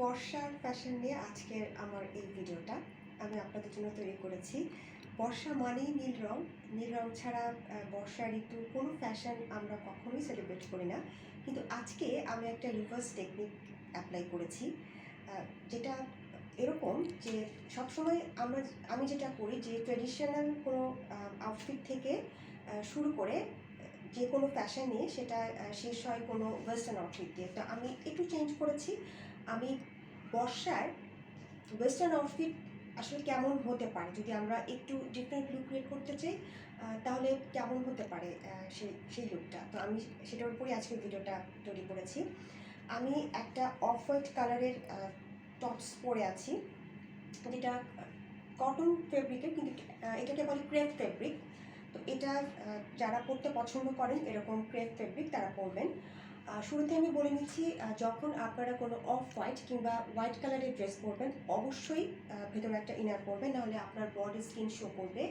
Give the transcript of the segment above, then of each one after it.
বর্ষার ফ্যাশন নিয়ে আজকের আমার এই ভিডিওটা আমি আপনাদের জন্য তৈরি করেছি। বর্ষা মানেই নীল রং। নীল রং ছাড়া বর্ষা ঋতুর কোনো ফ্যাশন আমরা কখনোই সেলিব্রেট করি না, কিন্তু আজকে আমি একটা রিভার্স টেকনিক অ্যাপ্লাই করেছি, যেটা এরকম যে সবসময় আমি যেটা করি যে ট্রেডিশনাল কোনো আউটফিট থেকে শুরু করে যে কোনো ফ্যাশন নিয়ে সেটা শেষ হয় কোনো ওয়েস্টার্ন আউটফিট দিয়ে। তো আমি একটু চেঞ্জ করেছি। আমি বর্ষার ওয়েস্টার্ন আউটফিট আসলে কেমন হতে পারে যদি আমরা একটু ডিফারেন্ট লুক ক্রিয়েট করতে চাই, তাহলে কেমন হতে পারে সেই লুকটা। তো আমি সেটার উপরেই আজকে ভিডিওটা তৈরি করেছি। আমি একটা অফ হোয়াইট কালারের টপস পরে আছি, যেটা কটন ফেব্রিকের, কিন্তু এটাকে বলে ক্রেপ ফেব্রিক। তো এটা যারা পরতে পছন্দ করেন এরকম ক্রেপ ফেব্রিক তারা পরবেন। শুরুতে আমি বলে নিচ্ছি, যখন আপনারা কোনো অফ হোয়াইট কিংবা হোয়াইট কালারের ড্রেস পরবেন অবশ্যই ভেতরে একটা ইনার পরবেন, নাহলে আপনার বডি স্কিন শো করবে।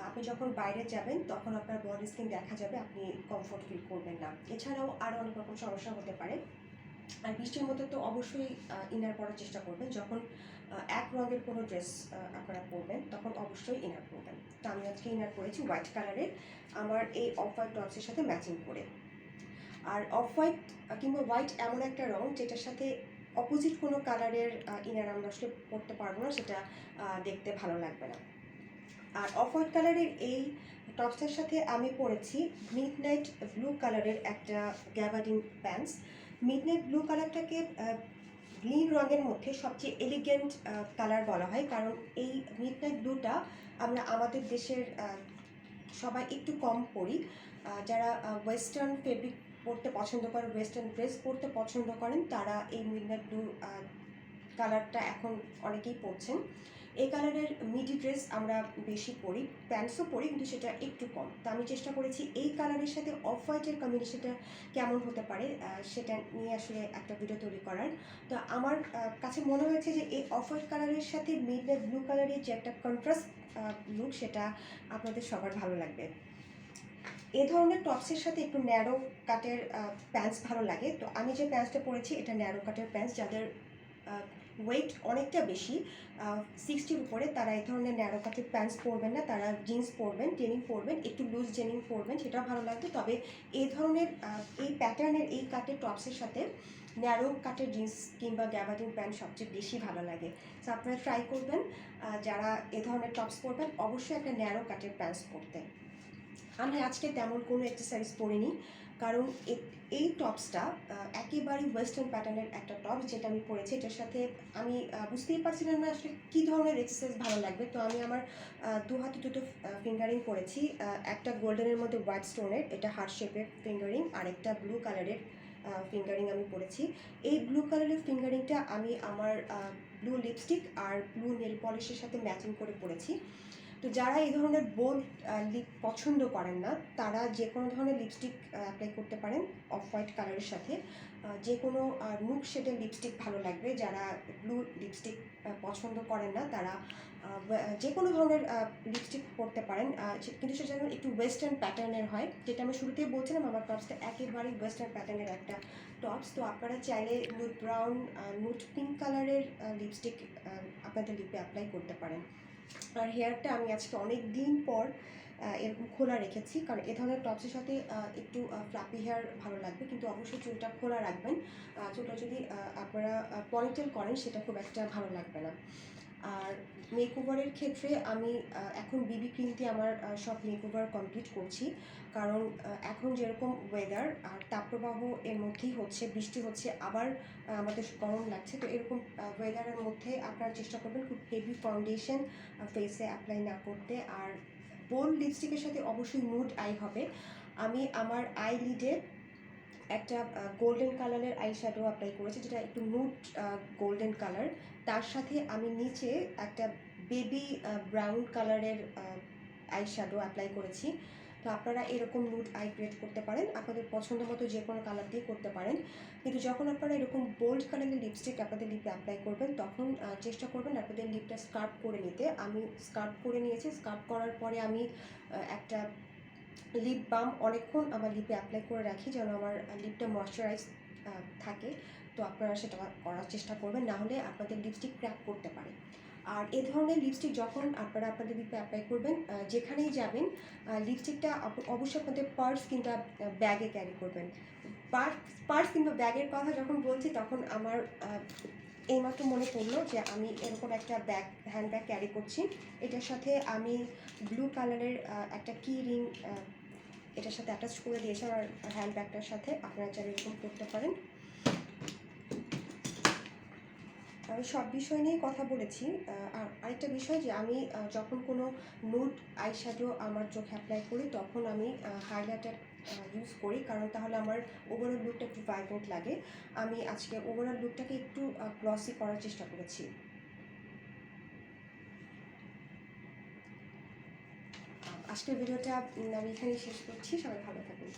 আপনি যখন বাইরে যাবেন তখন আপনার বডি স্কিন দেখা যাবে, আপনি কমফোর্ট ফিল করবেন না। এছাড়াও আরও অনেক রকম সমস্যা হতে পারে। আর বৃষ্টির মধ্যে তো অবশ্যই ইনার পরার চেষ্টা করবেন। যখন এক রঙের কোনো ড্রেস আপনারা পরবেন তখন অবশ্যই ইনার পরবেন। তো আমি আজকে ইনার পরেছি হোয়াইট কালারের, আমার এই অফ হোয়াইট টপসের সাথে ম্যাচিং করে। আর অফ হোয়াইট কিংবা হোয়াইট এমন একটা রং যেটার সাথে অপোজিট কোনো কালারের ইনার আমরা আসলে পরতে পারবো না, সেটা দেখতে ভালো লাগবে না। আর অফ হোয়াইট কালারের এই টপসটার সাথে আমি পরেছি মিডনাইট ব্লু কালারের একটা গ্যাবার্ডিন প্যান্টস। মিডনাইট ব্লু কালারটাকে গ্রিন রঙের মধ্যে সবচেয়ে এলিগেন্ট কালার বলা হয়, কারণ এই মিডনাইট ব্লুটা আমরা আমাদের দেশের সবাই একটু কম পরি। যারা ওয়েস্টার্ন ফেব্রিক পরতে পছন্দ করেন, ওয়েস্টার্ন ড্রেস পরতে পছন্দ করেন, তারা এই মিডনাইট ব্লু কালারটা এখন অনেকেই পরছেন। এই কালারের মিডি ড্রেস আমরা বেশি পরি, প্যান্টসও পরি, কিন্তু সেটা একটু কম। তো আমি চেষ্টা করেছি এই কালারের সাথে অফ হোয়াইটের কম্বিনেশনটা কেমন হতে পারে সেটা নিয়ে আসলে একটা ভিডিও তৈরি করার। তো আমার কাছে মনে হয়েছে যে এই অফ হোয়াইট কালারের সাথে মিডনাইট ব্লু কালারের যে একটা কন্ট্রাস্ট লুক, সেটা আপনাদের সবার ভালো লাগবে। এ ধরনের টপসের সাথে একটু ন্যারো কাটের প্যান্টস ভালো লাগে। তো আমি যে প্যান্টসটা পরেছি এটা ন্যারো কাটের প্যান্টস। যাদের ওয়েট অনেকটা বেশি 60-র উপরে, তারা এই ধরনের ন্যারো কাটের প্যান্টস পরবেন না, তারা জিন্স পরবেন, ডেনিম পরবেন, একটু লুজ ডেনিম পরবেন, সেটাও ভালো লাগবে। তবে এই ধরনের এই প্যাটার্নের এই কাটের টপসের সাথে ন্যারো কাটের জিন্স কিংবা গ্যাবার্ডিন প্যান্ট সবচেয়ে বেশি ভালো লাগে। তো আপনারা ট্রাই করবেন, যারা এ ধরনের টপস পরবেন অবশ্যই একটা ন্যারো কাটের প্যান্টস পরতে। আমি আজকে তেমন কোনো এক্সারসাইজ পরিনি, কারণ এই টপসটা একেবারেই ওয়েস্টার্ন প্যাটার্নের একটা টপস যেটা আমি পরেছি। এটার সাথে আমি বুঝতেই পারছিলাম না আসলে কী ধরনের এক্সারসাইজ ভালো লাগবে। তো আমি আমার দু হাতে দুটো ফিঙ্গারিং করেছি, একটা গোল্ডেনের মধ্যে হোয়াইট স্টোনের, এটা হার্ট শেপের ফিঙ্গারিং, আর একটা ব্লু কালারের ফিঙ্গারিং আমি পরেছি। এই ব্লু কালারের ফিঙ্গারিংটা আমি আমার ব্লু লিপস্টিক আর ব্লু নেল পলিশের সাথে ম্যাচিং করে পরেছি। তো যারা এই ধরনের বোল্ড লিপ পছন্দ করেন না, তারা যে কোনো ধরনের লিপস্টিক অ্যাপ্লাই করতে পারেন অফ হোয়াইট কালারের সাথে। যে কোনো নুড শেডের লিপস্টিক ভালো লাগবে। যারা ব্লু লিপস্টিক পছন্দ করেন না, তারা যে কোনো ধরনের লিপস্টিক পরতে পারেন, কিন্তু সেটা যেন একটু ওয়েস্টার্ন প্যাটার্নের হয়। যেটা আমি শুরুতেই বলছিলাম, আমার টপসটা একেবারেই ওয়েস্টার্ন প্যাটার্নের একটা টপস। তো আপনারা চাইলে নুড ব্রাউন, নুড পিঙ্ক কালারের লিপস্টিক আপনাদের লিপে অ্যাপ্লাই করতে পারেন। আর হেয়ারটা আমি আজকে অনেক দিন পর এরকম খোলা রেখেছি, কারণ এ ধরনের টপসের সাথে একটু ফ্লাপি হেয়ার ভালো লাগবে, কিন্তু অবশ্যই চুলটা খোলা রাখবেন। চুলটা যদি আপনারা পনিটেল করেন সেটা খুব একটা ভালো লাগবে না। আর মেকওভারের ক্ষেত্রে আমি এখন বিবি ক্রিম দিয়ে আমার সব মেকওভার কমপ্লিট করছি, কারণ এখন যেরকম ওয়েদার আর তাপপ্রবাহ এর মধ্যেই হচ্ছে, বৃষ্টি হচ্ছে, আবার আমাদের গরম লাগছে। তো এরকম ওয়েদারের মধ্যে আপনারা চেষ্টা করবেন খুব হেভি ফাউন্ডেশন ফেসে অ্যাপ্লাই না করতে। আর বোল্ড লিপস্টিকের সাথে অবশ্যই নুড আই হবে। আমি আমার আই লিডে একটা গোল্ডেন কালারের আই শ্যাডো অ্যাপ্লাই করেছি, যেটা একটু নুড গোল্ডেন কালার। তার সাথে আমি নিচে একটা বেবি ব্রাউন কালারের আই শ্যাডো অ্যাপ্লাই করেছি। তো আপনারা এরকম নুড আই ক্রিয়েট করতে পারেন, আপনাদের পছন্দ মতো যে কোনো কালার দিয়ে করতে পারেন। কিন্তু যখন আপনারা এরকম বোল্ড কালারের লিপস্টিক আপনাদের লিপে অ্যাপ্লাই করবেন, তখন চেষ্টা করবেন আপনাদের লিপটা স্কার্প করে নিতে। আমি স্কার্প করে নিয়েছি। স্কার্প করার পরে আমি একটা লিপ বাম অনেকক্ষণ আমার লিপে অ্যাপ্লাই করে রাখি, যেন আমার লিপটা ময়শ্চারাইজ থাকে। তো আপনারা সেটা করার চেষ্টা করবেন, না হলে আপনাদের লিপস্টিক ক্র্যাক করতে পারে। আর এ ধরনের লিপস্টিক যখন আপনারা আপনাদের লিপে অ্যাপ্লাই করবেন, যেখানেই যাবেন লিপস্টিকটা অবশ্যই আপনাদের পার্স কিংবা ব্যাগে ক্যারি করবেন। পার্স কিংবা ব্যাগের কথা যখন বলছি তখন আমার এইমাত্র মনে পড়লো যে আমি এরকম একটা হ্যান্ড ব্যাগ ক্যারি করছি। এটার সাথে আমি ব্লু কালারের একটা কি রিং এটার সাথে অ্যাটাচ করে দিয়েছি আমার হ্যান্ড ব্যাগটার সাথে। আপনারা চাইলে এরকম করতে পারেন। আমি সব বিষয় নিয়ে কথা বলেছি। আর আরেকটা বিষয় যে আমি যখন কোনো নুড আইশ্যাডো আমার চোখে অ্যাপ্লাই করি তখন আমি হাইলাইটার ইউজ করি, কারণ তাহলে আমার ওভারঅল লুকটা একটু ভাইব্রেন্ট লাগে। আমি আজকে ওভারঅল লুকটাকে একটু গ্লসি করার চেষ্টা করেছি। আজকের ভিডিওটা আমি এখানেই শেষ করছি। সবাই ভালো থাকুন।